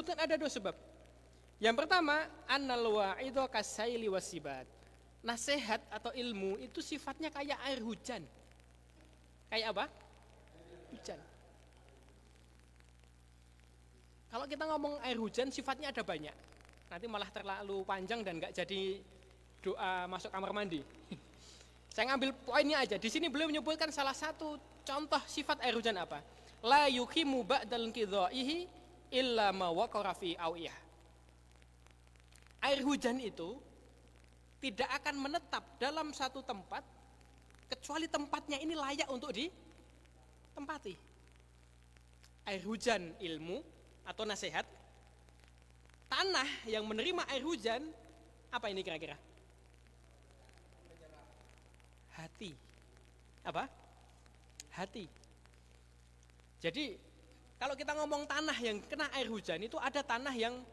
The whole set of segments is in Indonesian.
menyebutkan ada 2 sebab. Yang pertama, annal wa'idhu kasaili wasibat. Nasihat atau ilmu itu sifatnya kayak air hujan. Kayak apa? Hujan. Kalau kita ngomong air hujan sifatnya ada banyak. Nanti malah terlalu panjang dan gak jadi doa masuk kamar mandi. Saya ngambil poinnya aja. Di sini beliau menyebutkan salah satu contoh sifat air hujan apa? La yukimu ba'dal qidha'ihi illa ma waqara fi awiyah. Air hujan itu tidak akan menetap dalam satu tempat kecuali tempatnya ini layak untuk ditempati. Air hujan ilmu atau nasihat. Tanah yang menerima air hujan apa ini kira-kira? Hati. Apa? Hati. Jadi kalau kita ngomong tanah yang kena air hujan itu ada tanah yang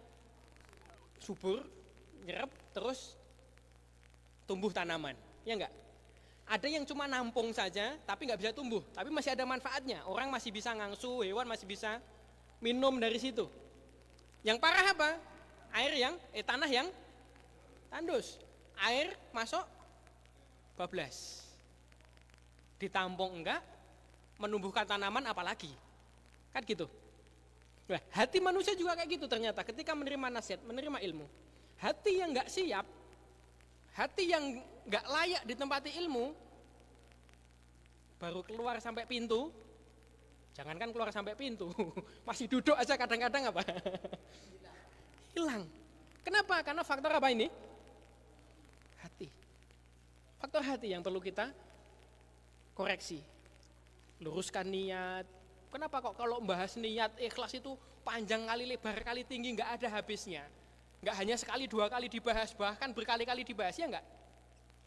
subur, nyerap, terus tumbuh tanaman, ya enggak? Ada yang cuma nampung saja tapi nggak bisa tumbuh, tapi masih ada manfaatnya. Orang masih bisa ngangsu, hewan masih bisa minum dari situ. Yang parah apa? Tanah yang tandus. Air masuk bablas. Ditampung enggak, menumbuhkan tanaman apalagi. Kan gitu. Nah, hati manusia juga kayak gitu ternyata ketika menerima nasihat, menerima ilmu. Hati yang enggak siap, hati yang enggak layak ditempati ilmu, baru keluar sampai pintu, jangankan keluar sampai pintu, masih duduk aja kadang-kadang apa? Hilang. Kenapa? Karena faktor apa ini? Hati. Faktor hati yang perlu kita koreksi. Luruskan niat. Kenapa kok kalau membahas niat ikhlas itu panjang kali, lebar kali, tinggi, nggak ada habisnya. Nggak hanya sekali, 2 kali dibahas, bahkan berkali-kali dibahas, ya nggak?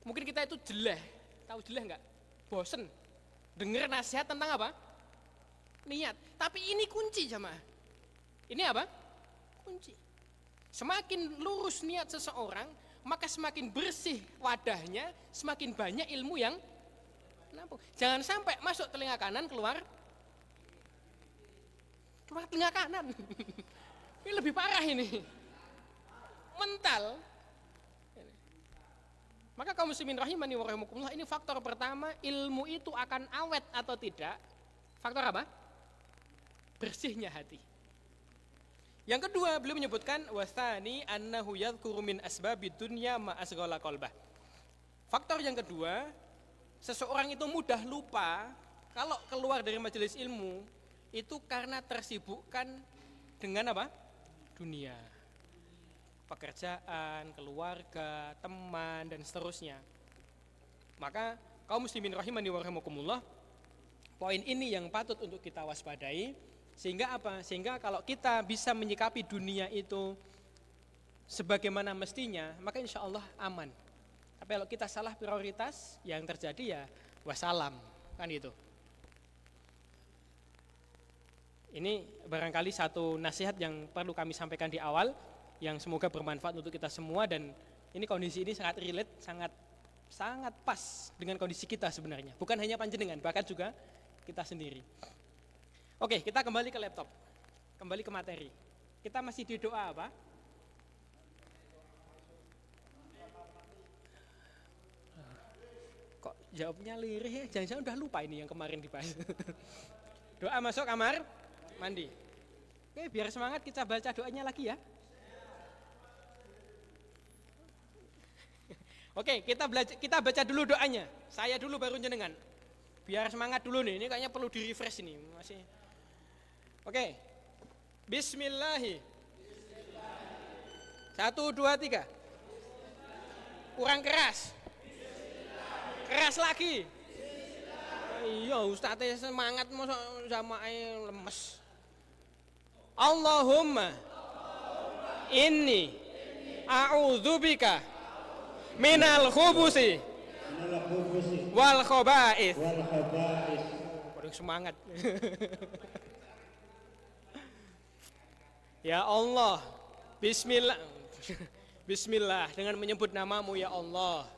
Mungkin kita itu jeleh, tahu jeleh nggak? Bosen. Dengar nasihat tentang apa? Niat. Tapi ini kunci jamaah. Ini apa? Kunci. Semakin lurus niat seseorang, maka semakin bersih wadahnya, semakin banyak ilmu yang menampung. Jangan sampai masuk telinga kanan, keluar telinga kanan. Ini lebih parah ini. Mental. Maka kaum muslimin rahimani wa rahimakumullah, ini faktor pertama, ilmu itu akan awet atau tidak. Faktor apa? Bersihnya hati. Yang kedua, beliau menyebutkan wasani annahu yadhkuru min asbabid dunya ma asghala qalbah. Faktor yang kedua, seseorang itu mudah lupa kalau keluar dari majelis ilmu itu karena tersibukkan dengan apa? Dunia. Pekerjaan, keluarga, teman dan seterusnya. Maka kaum muslimin rahimani wa rahimakumullah, poin ini yang patut untuk kita waspadai. Sehingga apa? Sehingga kalau kita bisa menyikapi dunia itu sebagaimana mestinya, maka insya Allah aman. Tapi kalau kita salah prioritas, yang terjadi ya wassalam, kan itu. Ini barangkali satu nasihat yang perlu kami sampaikan di awal, yang semoga bermanfaat untuk kita semua, dan ini kondisi ini sangat relate, sangat pas dengan kondisi kita sebenarnya. Bukan hanya panjenengan, bahkan juga kita sendiri. Oke, kita kembali ke laptop. Kembali ke materi. Kita masih di doa apa? Kok jawabnya lirih ya? Jangan-jangan udah lupa ini yang kemarin dibahas. Doa masuk kamar mandi. Oke, biar semangat kita baca doanya lagi ya. Oke, kita baca dulu doanya. Saya dulu baru jenengan. Biar semangat dulu nih. Ini kayaknya perlu di-refresh ini. Masih. Oke. Bismillahi. 1, 2, 3. Kurang keras. Keras lagi. Iya, Ustaz semangat sama lemes. Allahumma inni a'udzubika minal khubusi wal khaba'ith. Waduh, semangat. Ya Allah, Bismillah dengan menyebut namamu ya Allah.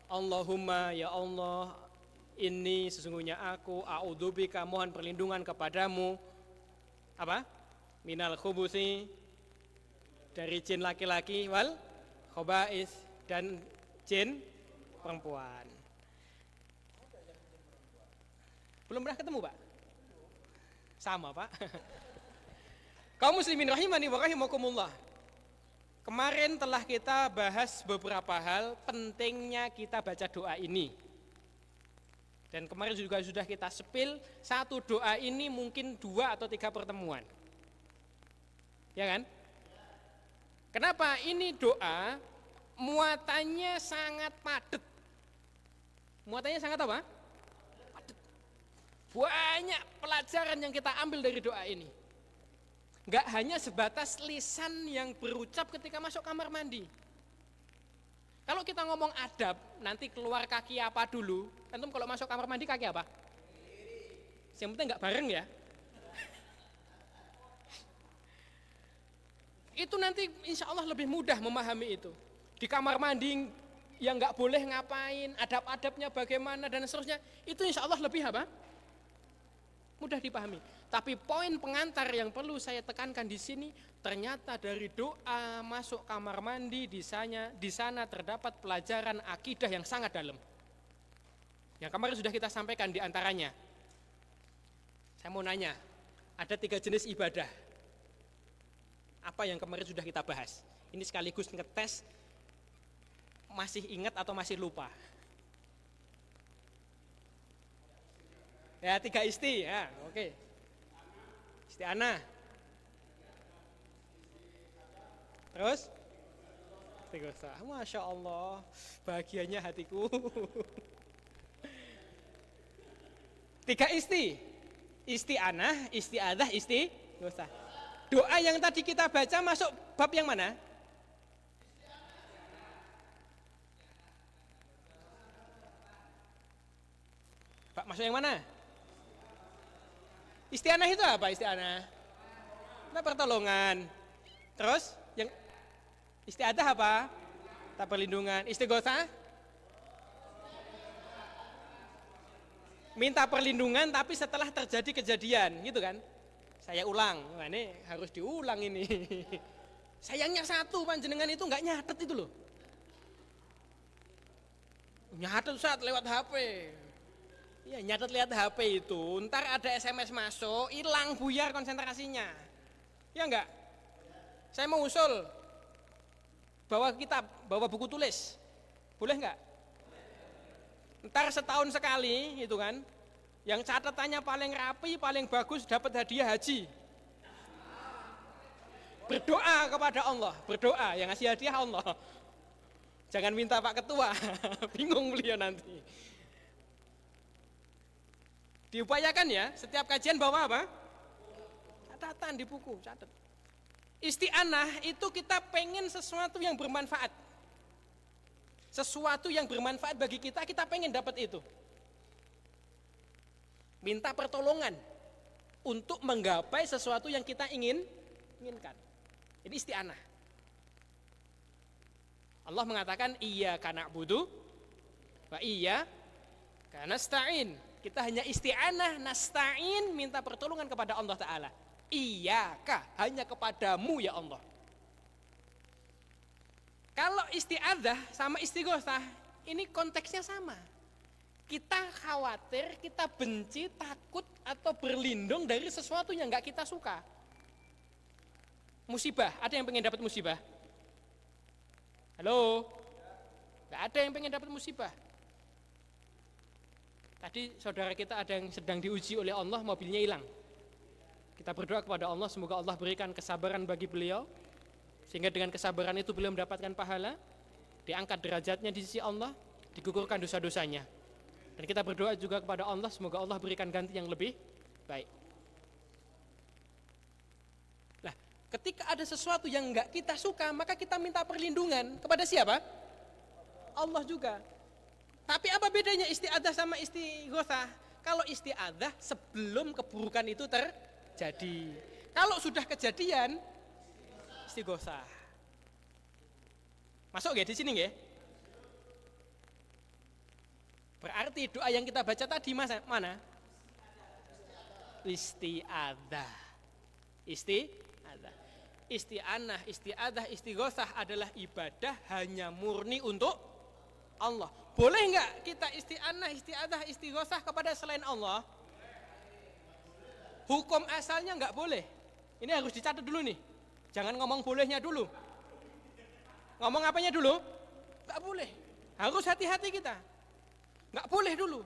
Allahumma ya Allah, ini sesungguhnya aku a'udzubika mohon perlindungan kepadamu apa? Minal khubusi dari jin laki-laki wal khobais dan jin perempuan. Belum pernah ketemu, Pak? Sama, Pak. Kaum muslimin rahimani wa rahimakumullah. Kemarin telah kita bahas beberapa hal pentingnya kita baca doa ini. Dan kemarin juga sudah kita sepil, satu doa ini mungkin 2 atau 3 pertemuan. Ya kan? Kenapa? Ini doa muatannya sangat padat. Muatannya sangat apa? Padat. Banyak pelajaran yang kita ambil dari doa ini. Enggak hanya sebatas lisan yang berucap ketika masuk kamar mandi. Kalau kita ngomong adab, nanti keluar kaki apa dulu? Antum kalau masuk kamar mandi kaki apa? Yang penting enggak bareng ya. Itu nanti insya Allah lebih mudah memahami itu. Di kamar mandi yang enggak boleh ngapain, adab-adabnya bagaimana dan seterusnya, itu insya Allah lebih apa? Mudah dipahami. Tapi poin pengantar yang perlu saya tekankan di sini, ternyata dari doa masuk kamar mandi di sana terdapat pelajaran akidah yang sangat dalam. Yang kemarin sudah kita sampaikan di antaranya. Saya mau nanya, ada 3 jenis ibadah. Apa yang kemarin sudah kita bahas? Ini sekaligus ngetes masih ingat atau masih lupa. Ya 3 isti, ya oke. Isti'anah. Terus? Istighosah. Masya Allah, bahagianya hatiku. 3 isti. Isti'anah, isti'adah, istighosah. Doa yang tadi kita baca masuk bab yang mana? Pak, masuk yang mana? Isti'anah itu apa isti'anah? Nah, pertolongan. Terus yang isti'adah apa? Tak perlindungan. Istighosah? Minta perlindungan tapi setelah terjadi kejadian, gitu kan? Saya ulang. Wah, ini harus diulang ini. Sayangnya satu, panjenengan itu enggak nyatet itu loh. Nyatet saat lewat HP. Ya nyatet lihat HP itu, ntar ada SMS masuk, hilang buyar konsentrasinya. Ya enggak? Saya mau usul bawa kitab, bawa buku tulis. Boleh enggak? Ntar setahun sekali gitu kan. Yang catatannya paling rapi, paling bagus dapat hadiah haji. Berdoa kepada Allah, berdoa, yang ngasih hadiah Allah. Jangan minta Pak Ketua, bingung beliau nanti. Diupayakan ya, setiap kajian bawa apa? Catatan di buku, catat. Isti'anah itu kita pengen sesuatu yang bermanfaat. Sesuatu yang bermanfaat bagi kita, kita pengen dapat itu. Minta pertolongan untuk menggapai sesuatu yang kita inginkan. Ini isti'anah. Allah mengatakan iyyaka na'budu wa iyyaka nasta'in. Kita hanya isti'anah, nasta'in, minta pertolongan kepada Allah Ta'ala. Iyaka, hanya kepadamu ya Allah. Kalau isti'adah sama istighosah, ini konteksnya sama. Kita khawatir, kita benci, takut, atau berlindung dari sesuatu yang gak kita suka. Musibah, ada yang pengen dapat musibah? Halo? Gak ada yang pengen dapat musibah. Tadi saudara kita ada yang sedang diuji oleh Allah, mobilnya hilang. Kita berdoa kepada Allah, semoga Allah berikan kesabaran bagi beliau, sehingga dengan kesabaran itu beliau mendapatkan pahala, diangkat derajatnya di sisi Allah, digugurkan dosa-dosanya. Dan kita berdoa juga kepada Allah, semoga Allah berikan ganti yang lebih baik. Nah, ketika ada sesuatu yang enggak kita suka, maka kita minta perlindungan kepada siapa? Allah juga. Tapi apa bedanya isti'adah sama istighosah? Kalau isti'adah sebelum keburukan itu terjadi. Kalau sudah kejadian, istighosah. Masuk nggih di sini nggih? Berarti doa yang kita baca tadi mana? Isti'adah. Isti'adah. isti'anah, isti'adah, istighosah adalah ibadah hanya murni untuk Allah. Boleh enggak kita isti'anah, isti'adah, istighosah kepada selain Allah? Hukum asalnya enggak boleh. Ini harus dicatat dulu nih. Jangan ngomong bolehnya dulu. Ngomong apanya dulu? Enggak boleh. Harus hati-hati kita. Enggak boleh dulu.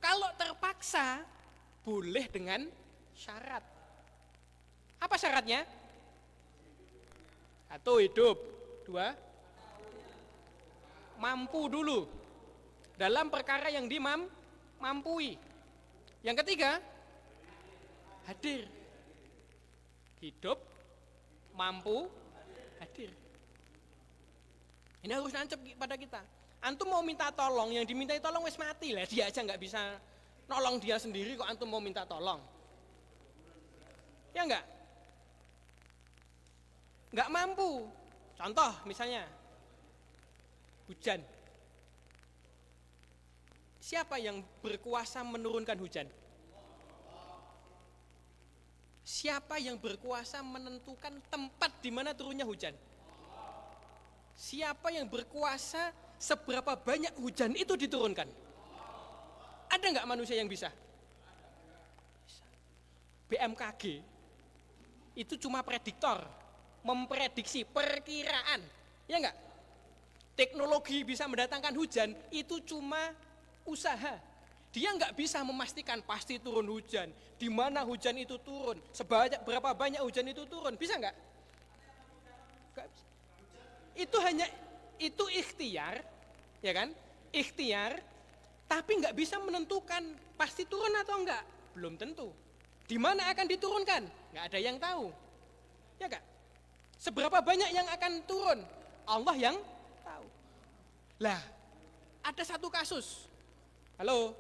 Kalau terpaksa, boleh dengan syarat. Apa syaratnya? 1, hidup. 2, mampu dulu dalam perkara yang dimampui. Yang ketiga, hadir. Hidup, mampu, hadir. Ini harus nancep pada kita. Antum mau minta tolong, yang dimintai tolong wis mati lah, dia aja nggak bisa nolong dia sendiri kok antum mau minta tolong. Ya enggak? Enggak mampu. Contoh misalnya hujan. Siapa yang berkuasa menurunkan hujan? Siapa yang berkuasa menentukan tempat di mana turunnya hujan? Siapa yang berkuasa seberapa banyak hujan itu diturunkan? Ada enggak manusia yang bisa? BMKG itu cuma prediktor, memprediksi, perkiraan, ya enggak? Teknologi bisa mendatangkan hujan itu cuma usaha. Dia enggak bisa memastikan pasti turun hujan, di mana hujan itu turun, berapa banyak hujan itu turun, bisa enggak? Enggak bisa. Itu ikhtiar, ya kan? Ikhtiar, tapi enggak bisa menentukan pasti turun atau enggak, belum tentu. Di mana akan diturunkan? Enggak ada yang tahu. Ya enggak? Seberapa banyak yang akan turun? Allah yang tahu. Lah, ada satu kasus. Halo.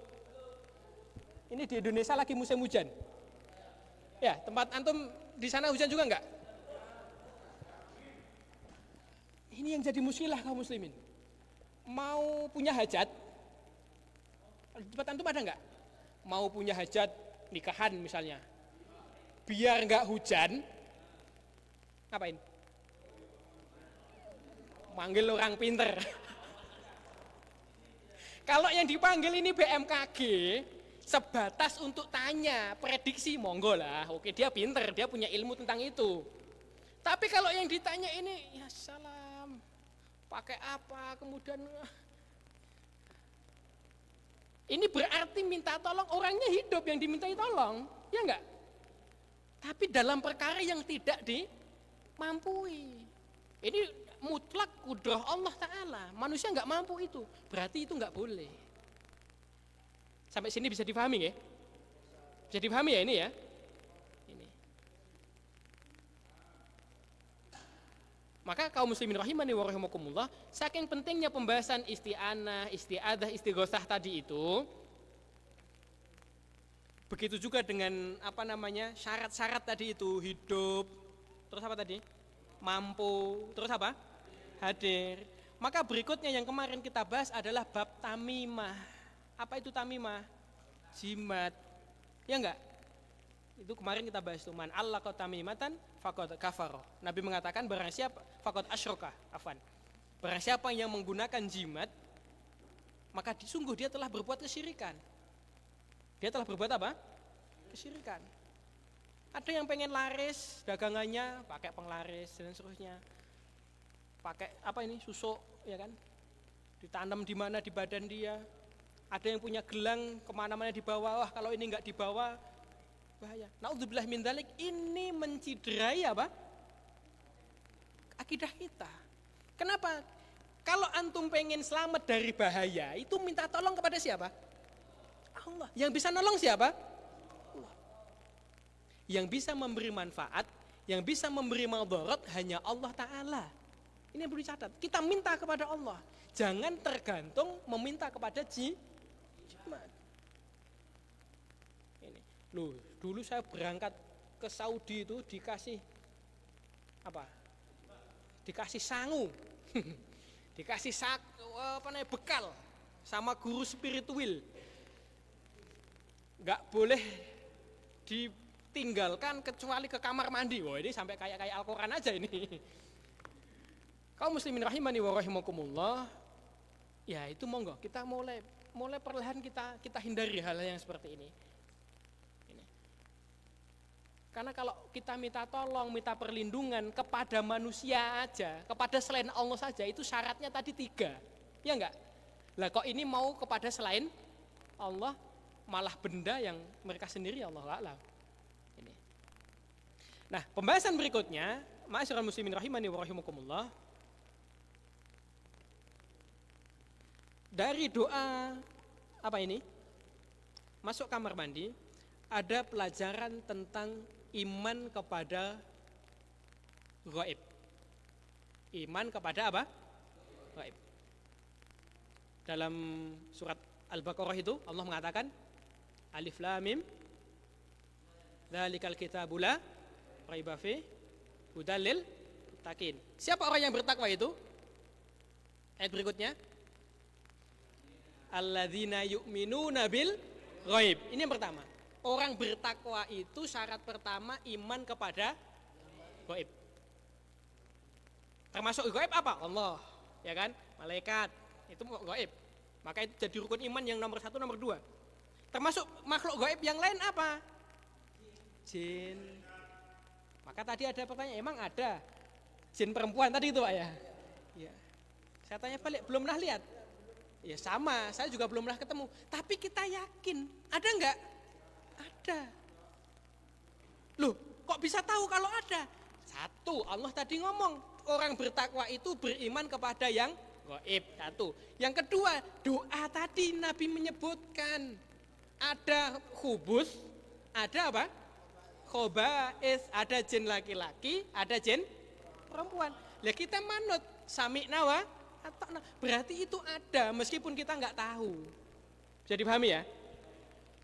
Ini di Indonesia lagi musim hujan. Ya, tempat antum di sana hujan juga enggak? Ini yang jadi muskilah kaum muslimin. Mau punya hajat? Di tempat antum ada enggak? Mau punya hajat nikahan misalnya. Biar enggak hujan, ngapain? Manggil orang pinter. Kalau yang dipanggil ini BMKG, sebatas untuk tanya, prediksi, monggo lah. Oke, dia pinter, dia punya ilmu tentang itu. Tapi kalau yang ditanya ini, ya salam, pakai apa, kemudian ini berarti minta tolong, orangnya hidup yang dimintai tolong, ya enggak? Tapi dalam perkara yang tidak dimampui. Ini mutlak kudrah Allah Ta'ala. Manusia enggak mampu itu, berarti itu enggak boleh. Sampai sini bisa dipahami ya? Bisa dipahami ya ini ya? Ini. Maka kaum muslimin rahimani wa rahimakumullah, saking pentingnya pembahasan isti'anah, isti'adah, istighosah tadi itu, begitu juga dengan syarat-syarat tadi itu, hidup, terus apa tadi? Mampu, terus apa? Hadir. Maka berikutnya yang kemarin kita bahas adalah bab tamimah. Apa itu tamimah? Jimat. Ya enggak? Itu kemarin kita bahas tuh, man allaqa tamimatan faqad kafara. Nabi mengatakan barang siapa faqad asyraka, afwan. Barang siapa yang menggunakan jimat, maka sungguh dia telah berbuat kesyirikan. Dia telah berbuat apa? Kesyirikan. Ada yang pengen laris dagangannya pakai penglaris dan seterusnya. Pakai susuk, ya kan? Ditanam di mana di badan dia. Ada yang punya gelang kemana-mana dibawa. Wah, kalau ini enggak dibawa bahaya. Naudzubillah min dzalik, ini menciderai apa? Akidah kita. Kenapa? Kalau antum pengen selamat dari bahaya, itu minta tolong kepada siapa? Allah. Yang bisa nolong siapa? Allah. Yang bisa memberi manfaat, yang bisa memberi madarat hanya Allah Ta'ala. Ini yang perlu dicatat. Kita minta kepada Allah. Jangan tergantung meminta kepada jimat. Ini. Loh, dulu saya berangkat ke Saudi itu dikasih apa? Dikasih sangu. Dikasih bekal sama guru spiritual. Enggak boleh tinggalkan kecuali ke kamar mandi. Wah, ini sampai kayak Al-Qur'an aja ini. Kaum muslimin rahimani wa rahimakumullah. Ya, itu monggo kita mulai perlahan kita hindari hal yang seperti ini. Karena kalau kita minta tolong, minta perlindungan kepada manusia aja, kepada selain Allah saja, itu syaratnya tadi 3. Ya enggak? Lah kok ini mau kepada selain Allah, malah benda yang mereka sendiri, Allah a'lam. Ini. Nah, pembahasan berikutnya, ma'asyiral muslimin rahimani wa rahimakumullah. Dari doa apa ini? Masuk kamar mandi, ada pelajaran tentang iman kepada gaib. Iman kepada apa? Gaib. Dalam surat Al-Baqarah itu Allah mengatakan Alif Lam Mim Dzalikal kitabu la raiba fi hudal lil muttaqin. Siapa orang yang bertakwa itu? Ayat berikutnya Alladzina yu'minuna bil ghaib. Ini yang pertama. Orang bertakwa itu syarat pertama iman kepada gaib. Termasuk gaib apa? Allah, ya kan? Malaikat, itu gaib. Maka itu jadi rukun iman yang nomor 1, nomor 2. Termasuk makhluk gaib yang lain apa? Jin. Maka tadi ada pertanyaan, emang ada jin perempuan tadi itu Pak ya? Ya. Saya tanya balik, belum pernah lihat? Ya sama, saya juga belum pernah ketemu. Tapi kita yakin, ada enggak? Ada. Loh, kok bisa tahu kalau ada? 1, Allah tadi ngomong, orang bertakwa itu beriman kepada yang gaib. 1. Yang kedua, doa tadi Nabi menyebutkan ada khubus, ada apa? Khobais, ada jin laki-laki, ada jin perempuan. Lah kita manut sami'na wa ata'na. Berarti itu ada meskipun kita enggak tahu. Bisa dipahami ya?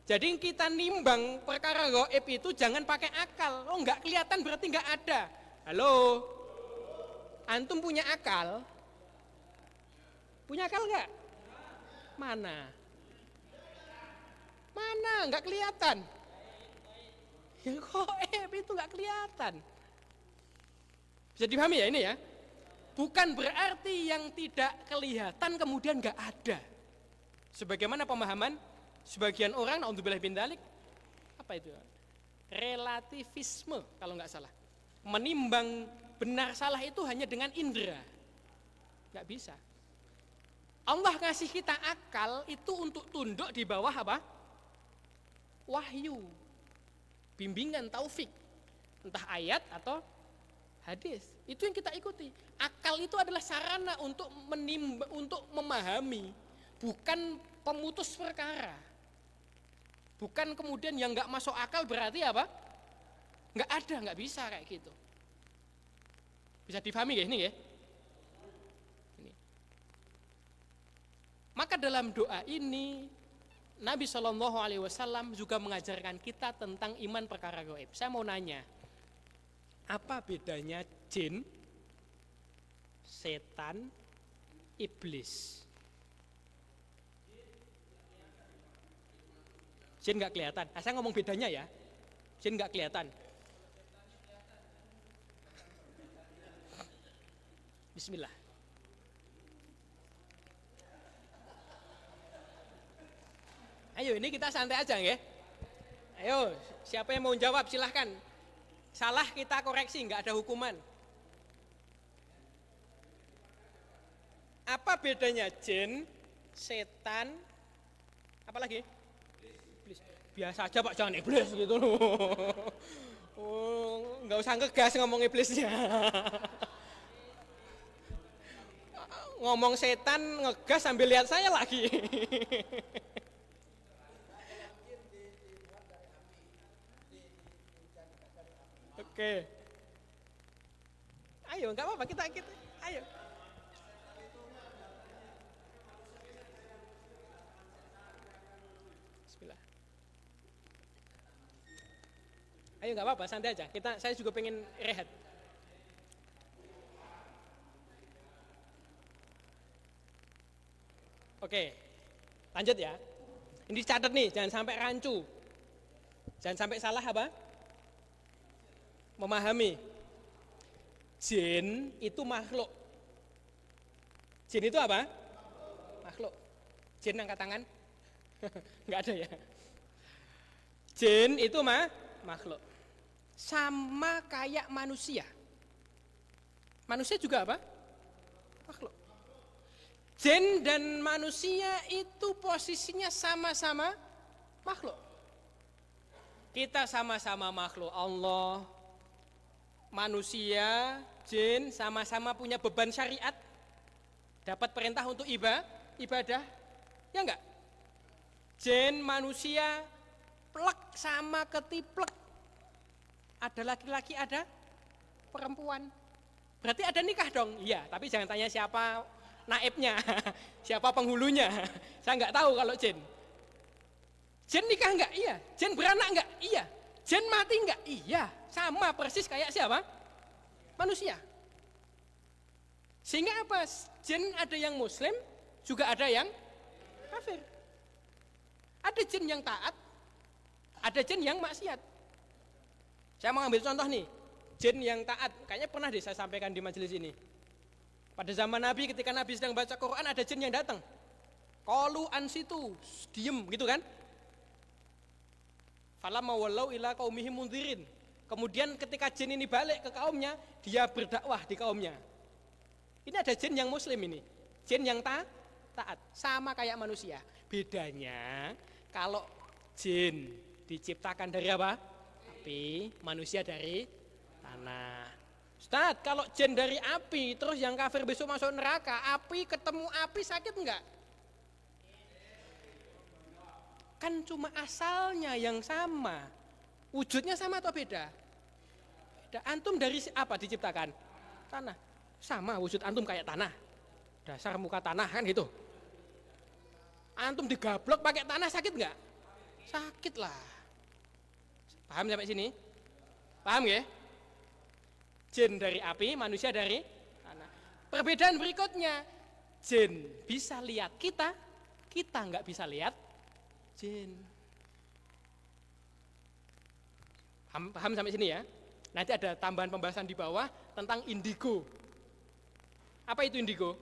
Jadi kita nimbang perkara gaib itu jangan pakai akal. Oh enggak kelihatan berarti enggak ada. Halo? Antum punya akal? Punya akal enggak? Mana? Mana? Enggak kelihatan. Yang gaib itu enggak kelihatan. Bisa dipahami ya ini ya? Bukan berarti yang tidak kelihatan kemudian enggak ada. Sebagaimana pemahaman sebagian orang, naudzubillah bin dzalik, apa itu? Relativisme kalau nggak salah. Menimbang benar salah itu hanya dengan indera. Nggak bisa. Allah ngasih kita akal itu untuk tunduk di bawah apa? Wahyu. Bimbingan taufik. Entah ayat atau hadis. Itu yang kita ikuti. Akal itu adalah sarana untuk untuk memahami, bukan pemutus perkara. Bukan kemudian yang nggak masuk akal berarti apa? Nggak ada, nggak bisa kayak gitu. Bisa difahami ya ini ya? Ini. Maka dalam doa ini Nabi SAW juga mengajarkan kita tentang iman perkara gaib. Saya mau nanya, apa bedanya jin, setan, iblis? Jin nggak kelihatan. Saya ngomong bedanya ya. Jin nggak kelihatan. Bismillah. Ayo ini kita santai aja ya. Ayo siapa yang mau jawab silahkan. Salah kita koreksi, nggak ada hukuman. Apa bedanya jin, setan, apa lagi? Biasa aja Pak, jangan iblis gitu loh. Oh, nggak usah ngegas ngomong iblisnya. Ngomong setan ngegas sambil lihat saya lagi. Oke. Ayo, nggak apa-apa kita ayo. Ayo nggak apa-apa, santai aja. Saya juga pengen rehat. Oke, lanjut ya. Ini catat nih, jangan sampai rancu. Jangan sampai salah apa? memahami jin itu makhluk. Jin itu apa? Makhluk. Jin angkat tangan? Enggak ada ya. Jin itu makhluk. Sama kayak manusia. Manusia juga apa? Makhluk. Jin dan manusia itu posisinya sama-sama makhluk. Kita sama-sama makhluk Allah. Manusia, jin sama-sama punya beban syariat. Dapat perintah untuk ibadah. Ya enggak? Jin manusia plek sama ketiplek. Ada laki-laki, ada perempuan. Berarti ada nikah dong? Iya, tapi jangan tanya siapa naibnya, siapa penghulunya. Saya enggak tahu kalau jin. Jin nikah enggak? Iya. Jin beranak enggak? Iya. Jin mati enggak? Iya. Sama persis kayak siapa? Manusia. Sehingga apa? Jin ada yang muslim, juga ada yang kafir. Ada jin yang taat, ada jin yang maksiat. Saya mau ambil contoh nih, jin yang taat, kayaknya pernah deh saya sampaikan di majelis ini. Pada zaman Nabi ketika Nabi sedang baca Quran ada jin yang datang. Qalu ansitu, diem gitu kan. Falamma wallau ila qaumihim mundzirin. Kemudian ketika jin ini balik ke kaumnya, dia berdakwah di kaumnya. Ini ada jin yang muslim ini, jin yang taat, sama kayak manusia. Bedanya kalau jin diciptakan dari apa? Api, manusia dari tanah. Ustaz, kalau jin dari api, terus yang kafir besok masuk neraka, api ketemu api sakit enggak? Kan cuma asalnya yang sama. Wujudnya sama atau beda? Beda. Antum dari apa diciptakan? Tanah. Sama wujud antum kayak tanah. Dasar muka tanah kan gitu. Antum digablok pakai tanah sakit enggak? Sakit lah. Paham sampai sini? Paham ya? Jin dari api, manusia dari tanah. Perbedaan berikutnya, jin bisa lihat kita, kita enggak bisa lihat jin. Paham sampai sini ya? Nanti ada tambahan pembahasan di bawah tentang indigo. Apa itu indigo?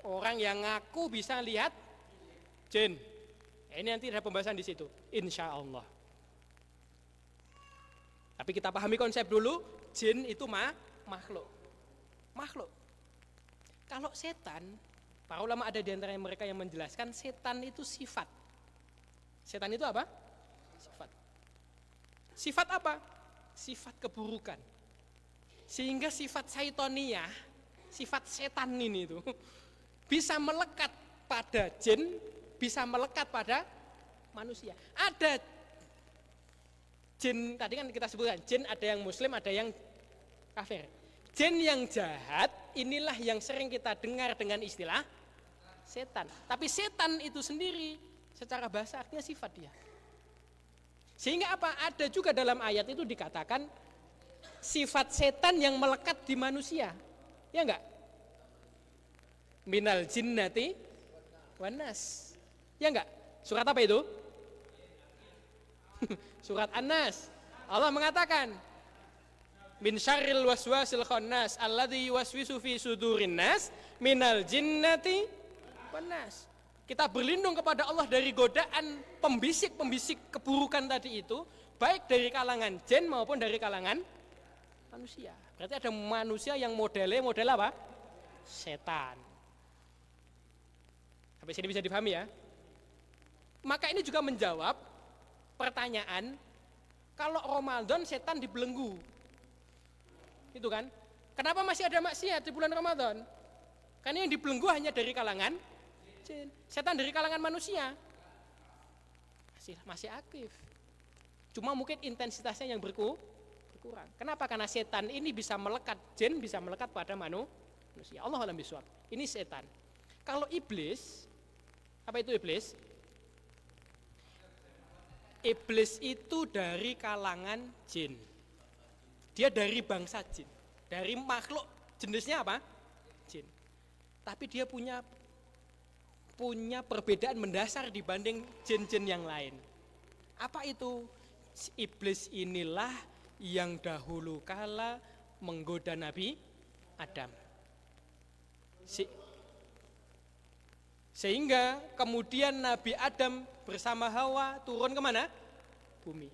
Orang yang ngaku bisa lihat jin. Ini nanti ada pembahasan di situ, insya Allah. Tapi kita pahami konsep dulu, jin itu makhluk. Makhluk. Kalau setan, para ulama ada di antara mereka yang menjelaskan setan itu sifat. Setan itu apa? Sifat. Sifat apa? Sifat keburukan. Sehingga sifat syaitoniyah, sifat setan ini itu bisa melekat pada jin, bisa melekat pada manusia. Ada jin, tadi kan kita sebutkan, jin ada yang muslim, ada yang kafir. Jin yang jahat, inilah yang sering kita dengar dengan istilah setan. Tapi setan itu sendiri, secara bahasa artinya sifat dia. Sehingga apa? Ada juga dalam ayat itu dikatakan, sifat setan yang melekat di manusia. Ya enggak? Minal jinnati wanas. Ya enggak? Surat apa itu? Surat An-Nas. Allah mengatakan, min syarril waswasil khannas alladzi yuwaswisu fi sudurin nas minal jinnati wanas. Kita berlindung kepada Allah dari godaan pembisik-pembisik keburukan tadi itu, baik dari kalangan jin maupun dari kalangan manusia. Berarti ada manusia yang model apa? Setan. Sampai sini bisa dipahami ya? Maka ini juga menjawab pertanyaan, kalau Ramadan setan dibelenggu. Gitu kan? Kenapa masih ada maksiat di bulan Ramadan? Karena yang dibelenggu hanya dari kalangan jin. Setan dari kalangan manusia masih aktif. Cuma mungkin intensitasnya yang berkurang. Kenapa? Karena setan ini bisa melekat, jin bisa melekat pada manusia. Allah alam bisawab. Ini setan. Kalau iblis, apa itu iblis? Iblis itu dari kalangan jin. Dia dari bangsa jin. Dari makhluk jenisnya apa? Jin. Tapi dia punya perbedaan mendasar dibanding jin-jin yang lain. Apa itu? Iblis inilah yang dahulu kala menggoda Nabi Adam. Sehingga kemudian Nabi Adam bersama Hawa turun kemana? Bumi.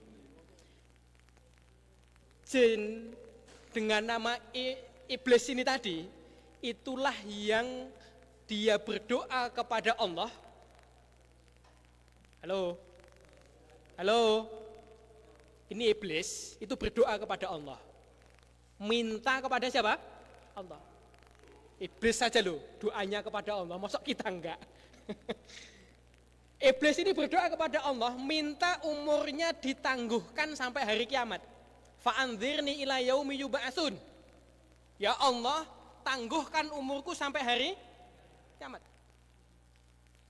Jin dengan nama iblis ini tadi, itulah yang dia berdoa kepada Allah. Halo? Halo? Ini iblis, itu berdoa kepada Allah. Minta kepada siapa? Allah. Iblis saja loh, doanya kepada Allah, masa kita enggak? Iblis ini berdoa kepada Allah, minta umurnya ditangguhkan sampai hari kiamat. Fa'anzirni ila yaumi yub'atsun. Ya Allah, tangguhkan umurku sampai hari kiamat.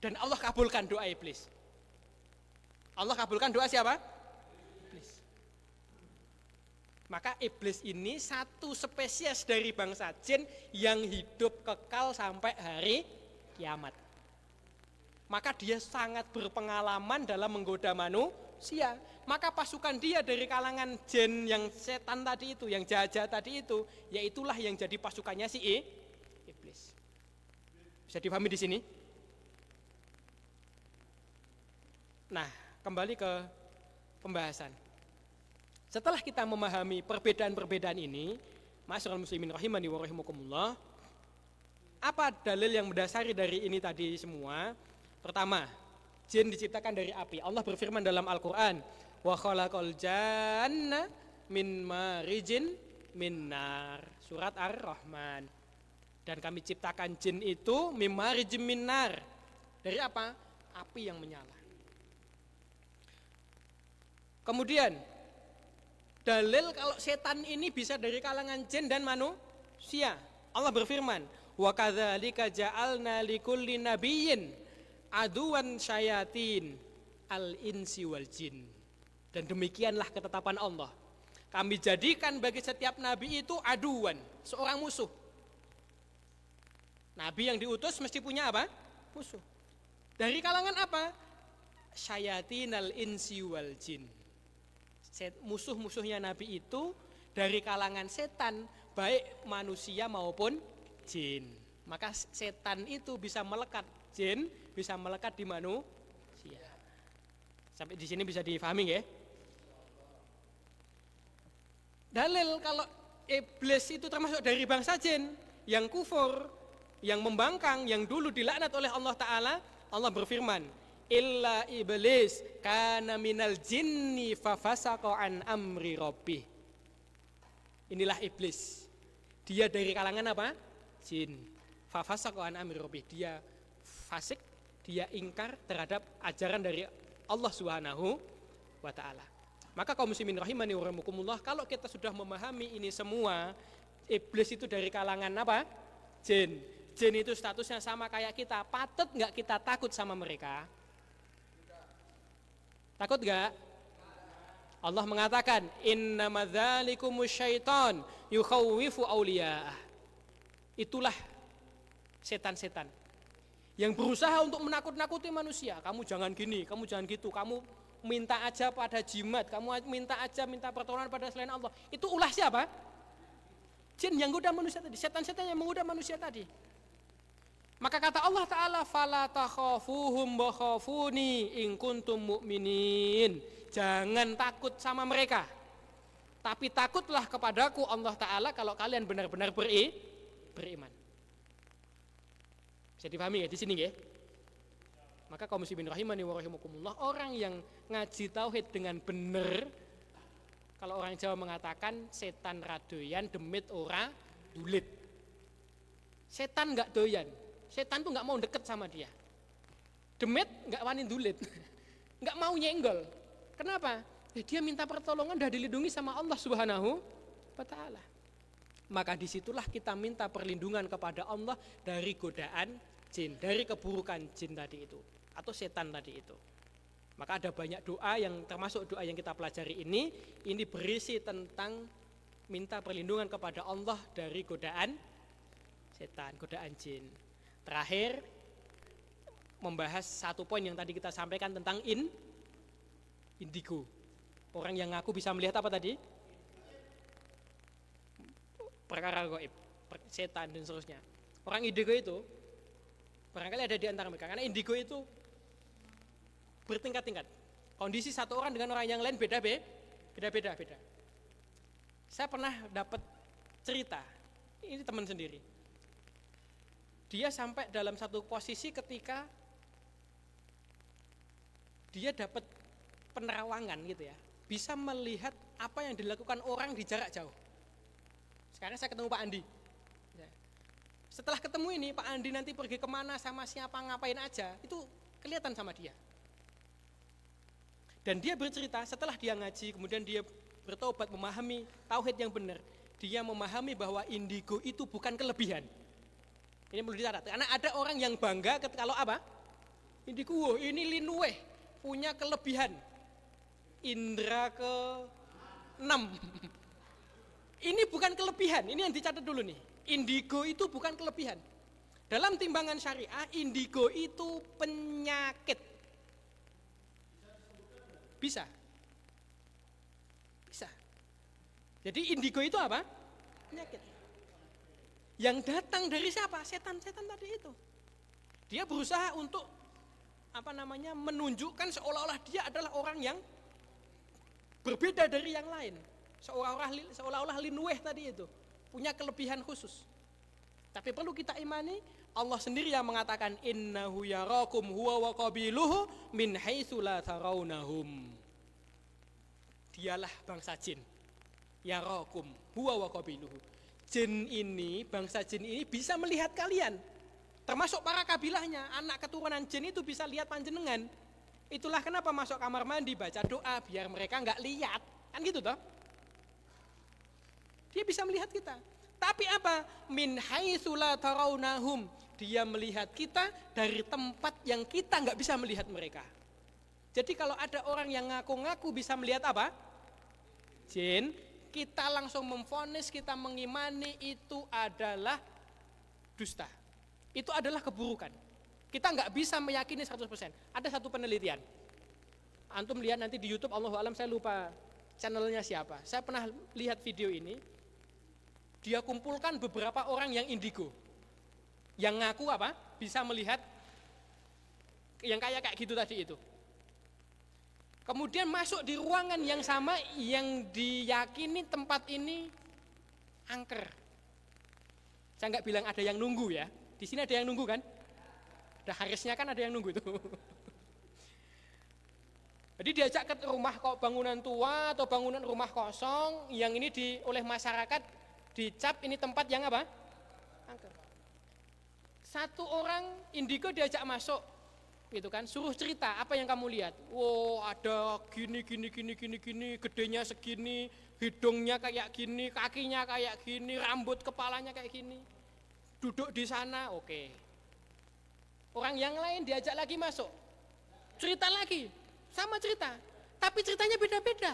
Dan Allah kabulkan doa iblis. Allah kabulkan doa siapa? Iblis. Maka iblis ini satu spesies dari bangsa jin yang hidup kekal sampai hari kiamat. Maka dia sangat berpengalaman dalam menggoda manusia. Maka pasukan dia dari kalangan jin yang setan tadi itu, yang jahat-jahat tadi itu, yaitulah yang jadi pasukannya si iblis. Bisa dipahami di sini? Nah, kembali ke pembahasan. Setelah kita memahami perbedaan-perbedaan ini, ma'asyiral muslimin rahimani wa rahimakumullah, apa dalil yang mendasari dari ini tadi semua? Pertama, jin diciptakan dari api. Allah berfirman dalam Al-Qur'an, wa khalaqal janna min marijin min nar. Surat Ar-Rahman. Dan kami ciptakan jin itu min marijin min nar. Dari apa? Api yang menyala. Kemudian dalil kalau setan ini bisa dari kalangan jin dan manusia. Allah berfirman, wa kadzalika ja'alna likulli nabiyyin aduwan syayatin al-insi wal jin. Dan demikianlah ketetapan Allah. Kami jadikan bagi setiap nabi itu aduan, seorang musuh. Nabi yang diutus mesti punya apa? Musuh. Dari kalangan apa? Syayatin al-insi wal jin. Musuh-musuhnya nabi itu dari kalangan setan, baik manusia maupun jin. Maka setan itu bisa melekat jin, bisa melekat di manusia. Sampai di sini bisa difahami ya? Dalil kalau iblis itu termasuk dari bangsa jin yang kufur, yang membangkang, yang dulu dilaknat oleh Allah Ta'ala. Allah berfirman, illa iblis kana minal jinni fafasaqa an amri rabbih. Inilah iblis. Dia dari kalangan apa? Jin. Fafasaqa an amri rabbih. Dia fasik, dia ingkar terhadap ajaran dari Allah Subhanahu wa taala. Maka kaum muslimin rahimani wa rahimakumullah, kalau kita sudah memahami ini semua, iblis itu dari kalangan apa? Jin. Jin itu statusnya sama kayak kita. Patut enggak kita takut sama mereka? Takut enggak? Allah mengatakan, innamadzalikumus syaitan yukhawwifu awliya'ah. Itulah setan-setan yang berusaha untuk menakut-nakuti manusia. Kamu jangan gini, kamu jangan gitu, kamu minta aja pada jimat, kamu minta pertolongan pada selain Allah. Itu ulah siapa? Jin yang menggoda manusia tadi, setan-setan yang menggoda manusia tadi. Maka kata Allah Ta'ala, fala takhafuhum wa khafuni in kuntum mu'minin. Jangan takut sama mereka, tapi takutlah kepadaku Allah Ta'ala kalau kalian benar-benar beriman. Bisa dipahami ya di sini ya? Maka kaum muslimin rahimani wa rahimakumullah, orang yang ngaji tauhid dengan benar, kalau orang Jawa mengatakan setan radoyan demit ora dulit. Setan enggak doyan. Setan tuh enggak mau deket sama dia. Demit enggak wani dulit. Enggak mau nyenggol. Kenapa? Dia minta pertolongan, udah dilindungi sama Allah Subhanahu wa taala. Maka disitulah kita minta perlindungan kepada Allah dari godaan jin, dari keburukan jin tadi itu atau setan tadi itu. Maka ada banyak doa yang termasuk doa yang kita pelajari ini berisi tentang minta perlindungan kepada Allah dari godaan setan, godaan jin. Terakhir membahas satu poin yang tadi kita sampaikan tentang indigo. Orang yang ngaku bisa melihat apa tadi? perkara gaib, setan dan seterusnya. Orang indigo itu barangkali ada di antara mereka, karena indigo itu bertingkat-tingkat. Kondisi satu orang dengan orang yang lain beda. Saya pernah dapat cerita, ini teman sendiri. Dia sampai dalam satu posisi ketika dia dapat penerawangan gitu ya, bisa melihat apa yang dilakukan orang di jarak jauh. Sekarang saya ketemu Pak Andi. Setelah ketemu ini Pak Andi nanti pergi kemana sama siapa ngapain aja, itu kelihatan sama dia. Dan dia bercerita setelah dia ngaji, kemudian dia bertobat memahami tauhid yang benar, dia memahami bahwa indigo itu bukan kelebihan. Ini perlu dicatat, karena ada orang yang bangga kalau apa? Indigo, ini linueh, punya kelebihan. Indra ke-6. Ini bukan kelebihan, ini yang dicatat dulu nih. Indigo itu bukan kelebihan. Dalam timbangan syariah, indigo itu penyakit. Bisa. Jadi indigo itu apa? Penyakit. Yang datang dari siapa? Setan-setan tadi itu. Dia berusaha untuk menunjukkan seolah-olah dia adalah orang yang berbeda dari yang lain. Seolah-olah linueh tadi itu punya kelebihan khusus. Tapi perlu kita imani, Allah sendiri yang mengatakan innahu yarakum huwa wa qabiluhu min haitsu la tarawnahum. Dialah bangsa jin. Yarakum huwa wa qabiluhu. Jin ini, bangsa jin ini bisa melihat kalian. Termasuk para kabilahnya, anak keturunan jin itu bisa lihat panjenengan. Itulah kenapa masuk kamar mandi baca doa biar mereka enggak lihat. Kan gitu toh? Dia bisa melihat kita. Tapi apa? Min haitsu la tarawnahum. Dia melihat kita dari tempat yang kita enggak bisa melihat mereka. Jadi kalau ada orang yang ngaku-ngaku bisa melihat apa? Jin, kita langsung memvonis, kita mengimani itu adalah dusta. Itu adalah keburukan. Kita nggak bisa meyakini 100%. Ada satu penelitian. Antum lihat nanti di YouTube, Allahu a'lam, saya lupa channelnya siapa. Saya pernah lihat video ini. Dia kumpulkan beberapa orang yang indigo. Yang ngaku apa? Bisa melihat yang kayak gitu tadi itu. Kemudian masuk di ruangan yang sama yang diyakini tempat ini angker. Saya nggak bilang ada yang nunggu ya. Di sini ada yang nunggu kan? Ada harisnya kan ada yang nunggu itu. Jadi diajak ke rumah kok bangunan tua atau bangunan rumah kosong yang ini oleh masyarakat dicap ini tempat yang apa? Angker. Satu orang indigo diajak masuk. Gitu kan, suruh cerita apa yang kamu lihat. Wow, ada gini, gedenya segini, hidungnya kayak gini, kakinya kayak gini, rambut kepalanya kayak gini. Duduk di sana, oke. Orang yang lain diajak lagi masuk. Cerita lagi, sama cerita. Tapi ceritanya beda-beda.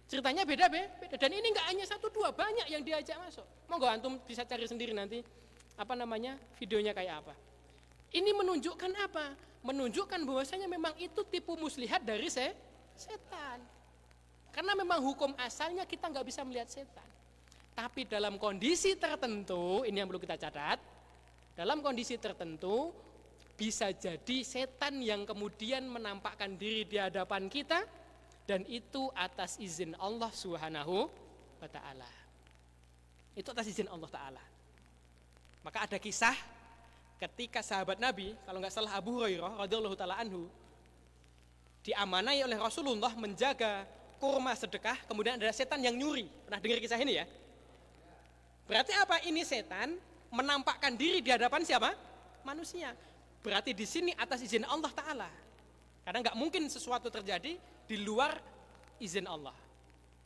Ceritanya beda-beda. Dan ini enggak hanya 1, 2, banyak yang diajak masuk. Monggo antum bisa cari sendiri nanti videonya kayak apa. Ini menunjukkan apa? Menunjukkan bahwasanya memang itu tipu muslihat dari setan. Karena memang hukum asalnya kita nggak bisa melihat setan. Tapi dalam kondisi tertentu, ini yang perlu kita catat, dalam kondisi tertentu bisa jadi setan yang kemudian menampakkan diri di hadapan kita, dan itu atas izin Allah Subhanahu wa ta'ala. Itu atas izin Allah Ta'ala. Maka ada kisah ketika sahabat Nabi, kalau nggak salah Abu Hurairah radhiyallahu taala anhu, diamanai oleh Rasulullah menjaga kurma sedekah, kemudian ada setan yang nyuri. Pernah dengar kisah ini ya? Berarti apa? Ini setan menampakkan diri di hadapan siapa? Manusia. Berarti di sini atas izin Allah Ta'ala. Karena nggak mungkin sesuatu terjadi di luar izin Allah.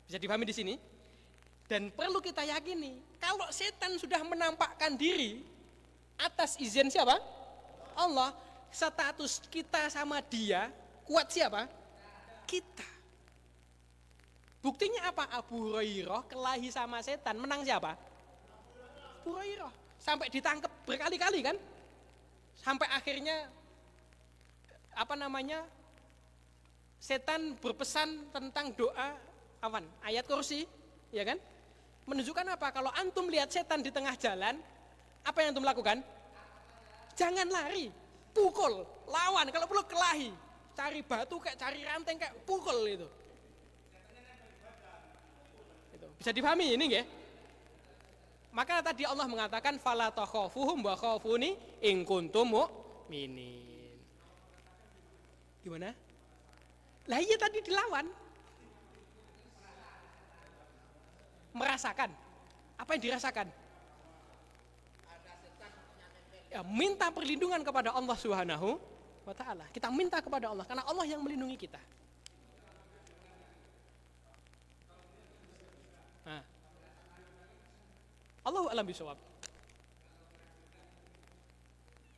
Bisa dipahami di sini? Dan perlu kita yakini, kalau setan sudah menampakkan diri atas izin siapa? Allah. Status kita sama dia kuat siapa? Kita. Buktinya apa? Abu Hurairah kelahi sama setan, menang siapa? Abu Hurairah. Sampai ditangkap berkali-kali kan? Sampai akhirnya setan berpesan tentang doa ayat kursi, ya kan? Menunjukkan apa? Kalau antum lihat setan di tengah jalan, apa yang antum lakukan? Jangan lari, pukul, lawan, kalau perlu kelahi. Cari batu kayak cari ranting kayak pukul itu. Bisa dipahami ini nggih? Maka tadi Allah mengatakan fala takhafuhum wa khafuni in kuntum mu'minin. Gimana? Lah iya tadi dilawan. Merasakan. Apa yang dirasakan? Ya, minta perlindungan kepada Allah Subhanahu wa ta'ala. Kita minta kepada Allah karena Allah yang melindungi kita. Nah. Allahu a'lam bishawab.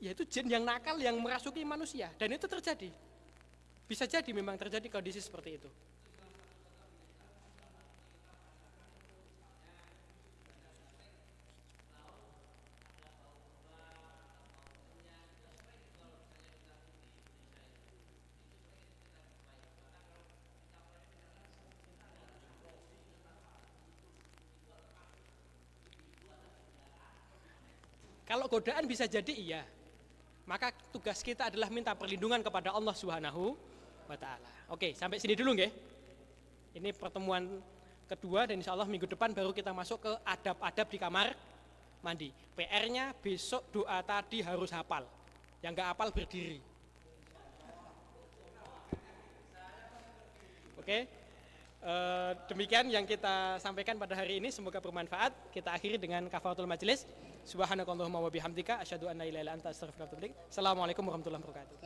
Yaitu jin yang nakal yang merasuki manusia dan itu terjadi. Bisa jadi memang terjadi kondisi seperti itu. Kalau godaan bisa jadi iya. Maka tugas kita adalah minta perlindungan kepada Allah Subhanahu wa ta'ala. Oke, sampai sini dulu nggih. Ini pertemuan kedua dan insya Allah minggu depan baru kita masuk ke adab-adab di kamar mandi. PR-nya besok doa tadi harus hafal. Yang nggak hafal berdiri. Oke. Demikian yang kita sampaikan pada hari ini, semoga bermanfaat. Kita akhiri dengan kafaratul majelis. Subhanakallahumma wa bihamdika asyhadu an la ilaha illa anta astaghfiruka wa atubu ilaik. Assalamualaikum warahmatullahi wabarakatuh.